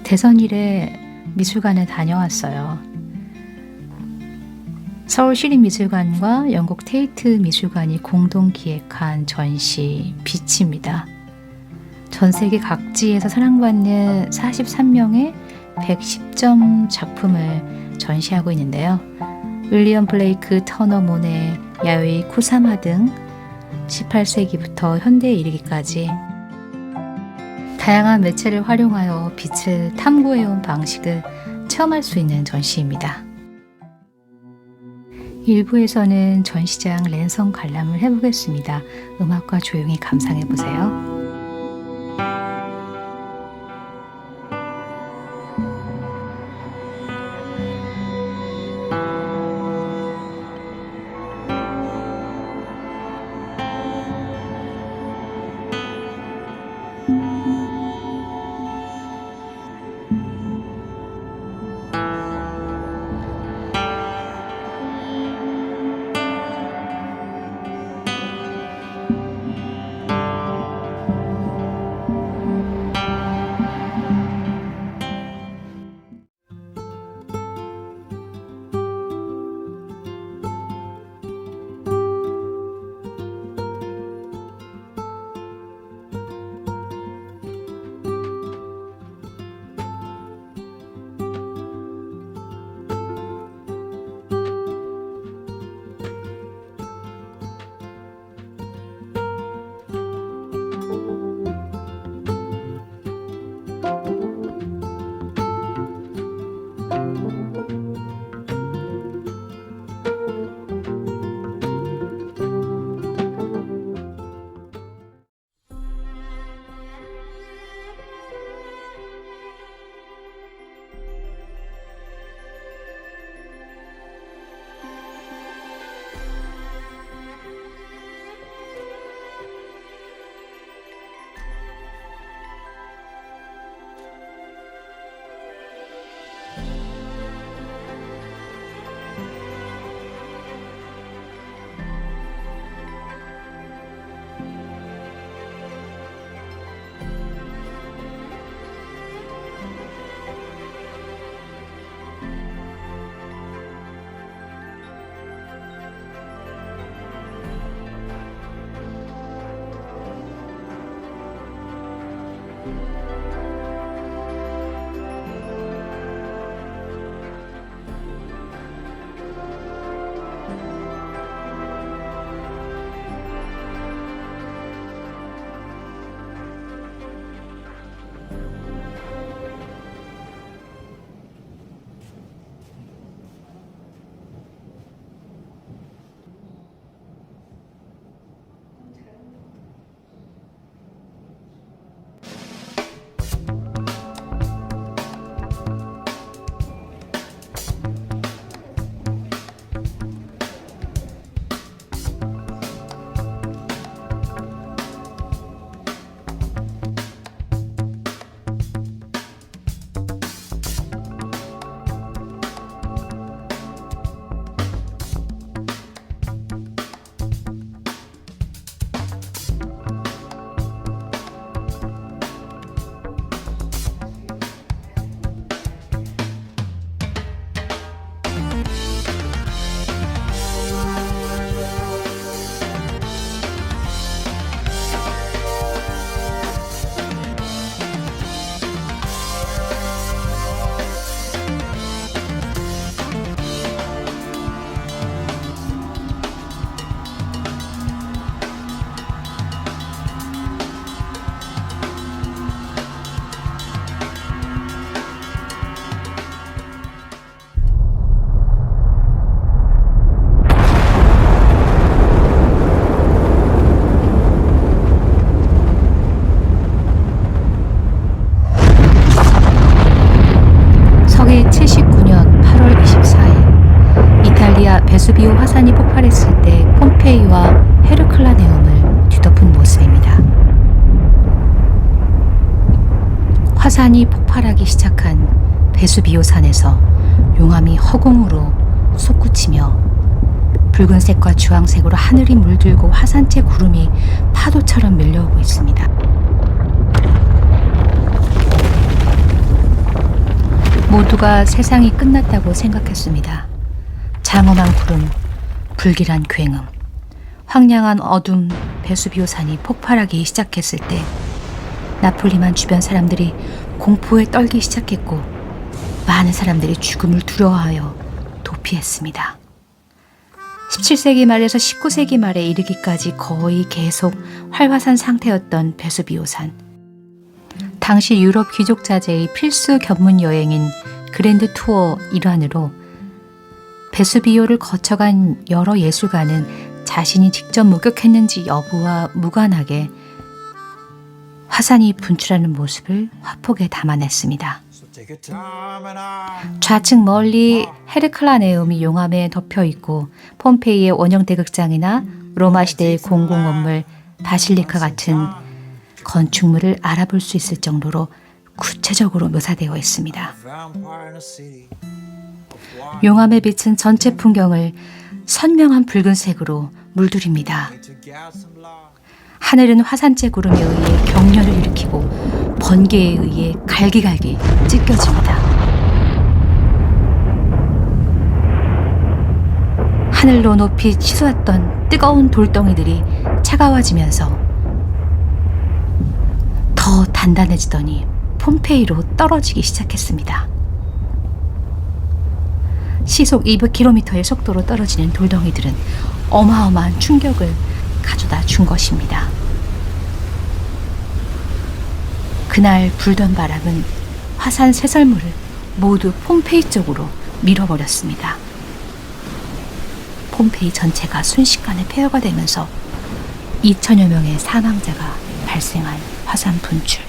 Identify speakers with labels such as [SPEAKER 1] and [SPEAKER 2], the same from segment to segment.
[SPEAKER 1] 대선 이래 미술관에 다녀왔어요. 서울시립미술관과 영국 테이트 미술관이 공동 기획한 전시 빛입니다. 전 세계 각지에서 사랑받는 43명의 110점 작품을 전시하고 있는데요. 윌리엄 블레이크, 터너, 모네, 야웨이, 쿠사마 등 18세기부터 현대에 이르기까지 다양한 매체를 활용하여 빛을 탐구해온 방식을 체험할 수 있는 전시입니다. 일부에서는 전시장 랜선 관람을 해보겠습니다. 음악과 조용히 감상해보세요. 베수비오 화산이 폭발했을 때 폼페이와 헤르클라네움을 뒤덮은 모습입니다. 화산이 폭발하기 시작한 베수비오 산에서 용암이 허공으로 솟구치며 붉은색과 주황색으로 하늘이 물들고 화산재 구름이 파도처럼 밀려오고 있습니다. 모두가 세상이 끝났다고 생각했습니다. 장엄한 구름, 불길한 굉음, 황량한 어둠, 베수비오산이 폭발하기 시작했을 때 나폴리만 주변 사람들이 공포에 떨기 시작했고 많은 사람들이 죽음을 두려워하여 도피했습니다. 17세기 말에서 19세기 말에 이르기까지 거의 계속 활화산 상태였던 베수비오산. 당시 유럽 귀족 자제의 필수 견문 여행인 그랜드 투어 일환으로 베수비오를 거쳐간 여러 예술가는 자신이 직접 목격했는지 여부와 무관하게 화산이 분출하는 모습을 화폭에 담아냈습니다. 좌측 멀리 헤르클라네움이 용암에 덮여 있고 폼페이의 원형 대극장이나 로마 시대의 공공건물 바실리카 같은 건축물을 알아볼 수 있을 정도로 구체적으로 묘사되어 있습니다. 용암의 빛은 전체 풍경을 선명한 붉은색으로 물들입니다. 하늘은 화산재 구름에 의해 경련을 일으키고 번개에 의해 갈기갈기 찢겨집니다. 하늘로 높이 치솟았던 뜨거운 돌덩이들이 차가워지면서 더 단단해지더니 폼페이로 떨어지기 시작했습니다. 시속 200km의 속도로 떨어지는 돌덩이들은 어마어마한 충격을 가져다 준 것입니다. 그날 불던 바람은 화산 쇠설물을 모두 폼페이 쪽으로 밀어버렸습니다. 폼페이 전체가 순식간에 폐허가 되면서 2천여 명의 사망자가 발생한 화산 분출.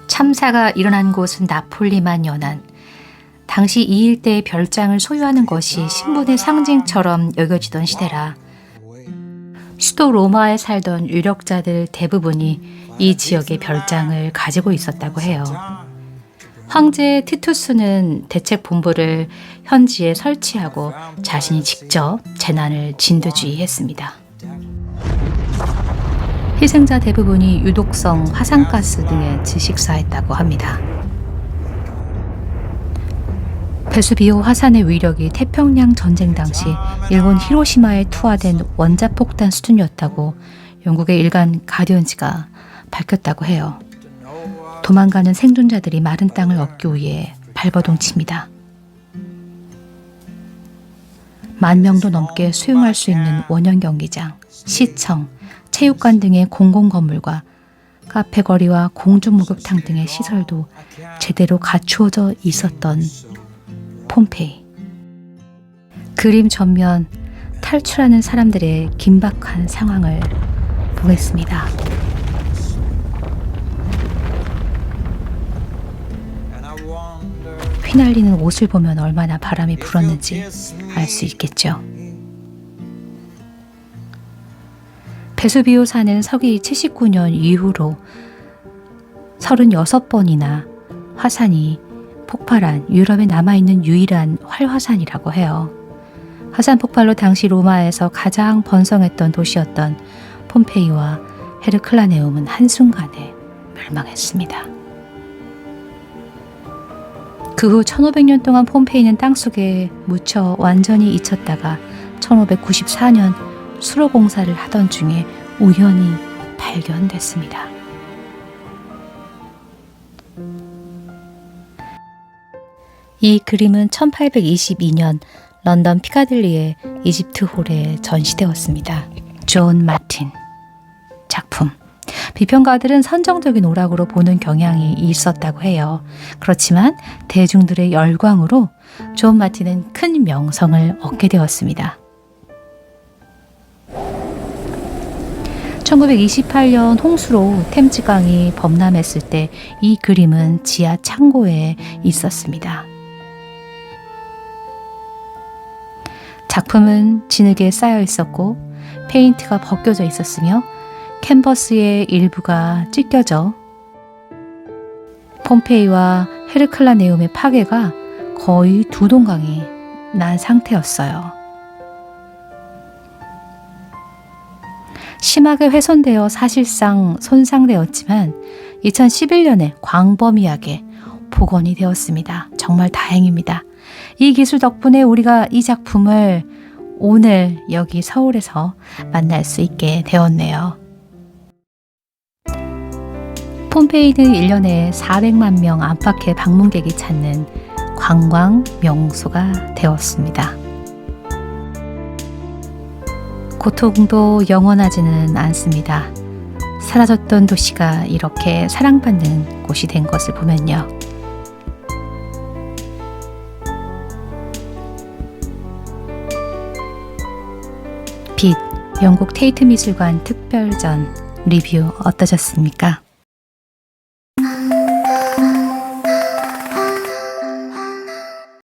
[SPEAKER 1] 참사가 일어난 곳은 나폴리만 연안. 당시 이 일대의 별장을 소유하는 것이 신분의 상징처럼 여겨지던 시대라 수도 로마에 살던 유력자들 대부분이 이 지역의 별장을 가지고 있었다고 해요. 황제 티투스는 대책 본부를 현지에 설치하고 자신이 직접 재난을 진두지휘했습니다. 희생자 대부분이 유독성 화산가스 등에 질식사했다고 합니다. 베수비오 화산의 위력이 태평양 전쟁 당시 일본 히로시마에 투하된 원자폭탄 수준이었다고 영국의 일간 가디언지가 밝혔다고 해요. 도망가는 생존자들이 마른 땅을 얻기 위해 발버둥 칩니다. 10,000명도 넘게 수용할 수 있는 원형 경기장, 시청, 체육관 등의 공공건물과 카페 거리와 공중목욕탕 등의 시설도 제대로 갖추어져 있었던 폼페이. 그림 전면 탈출하는 사람들의 긴박한 상황을 보겠습니다. 휘날리는 옷을 보면 얼마나 바람이 불었는지 알 수 있겠죠. 베수비오산은 서기 79년 이후로 36번이나 화산이 폭발한 유럽에 남아있는 유일한 활화산이라고 해요. 화산 폭발로 당시 로마에서 가장 번성했던 도시였던 폼페이와 헤르클라네움은 한순간에 멸망했습니다. 그 후 1500년 동안 폼페이는 땅속에 묻혀 완전히 잊혔다가 1594년 수로 공사를 하던 중에 우연히 발견됐습니다. 이 그림은 1822년 런던 피카딜리의 이집트 홀에 전시되었습니다. 존 마틴 작품. 비평가들은 선정적인 오락으로 보는 경향이 있었다고 해요. 그렇지만 대중들의 열광으로 존 마틴은 큰 명성을 얻게 되었습니다. 1928년 홍수로 템즈강이 범람했을 때 이 그림은 지하 창고에 있었습니다. 작품은 진흙에 쌓여 있었고 페인트가 벗겨져 있었으며 캔버스의 일부가 찢겨져 폼페이와 헤르클라네움의 파괴가 거의 두 동강이 난 상태였어요. 심하게 훼손되어 사실상 손상되었지만 2011년에 광범위하게 복원이 되었습니다. 정말 다행입니다. 이 기술 덕분에 우리가 이 작품을 오늘 여기 서울에서 만날 수 있게 되었네요. 폼페이는 1년에 400만 명 안팎의 방문객이 찾는 관광 명소가 되었습니다. 고통도 영원하지는 않습니다. 사라졌던 도시가 이렇게 사랑받는 곳이 된 것을 보면요. 빛, 영국 테이트 미술관 특별전 리뷰 어떠셨습니까?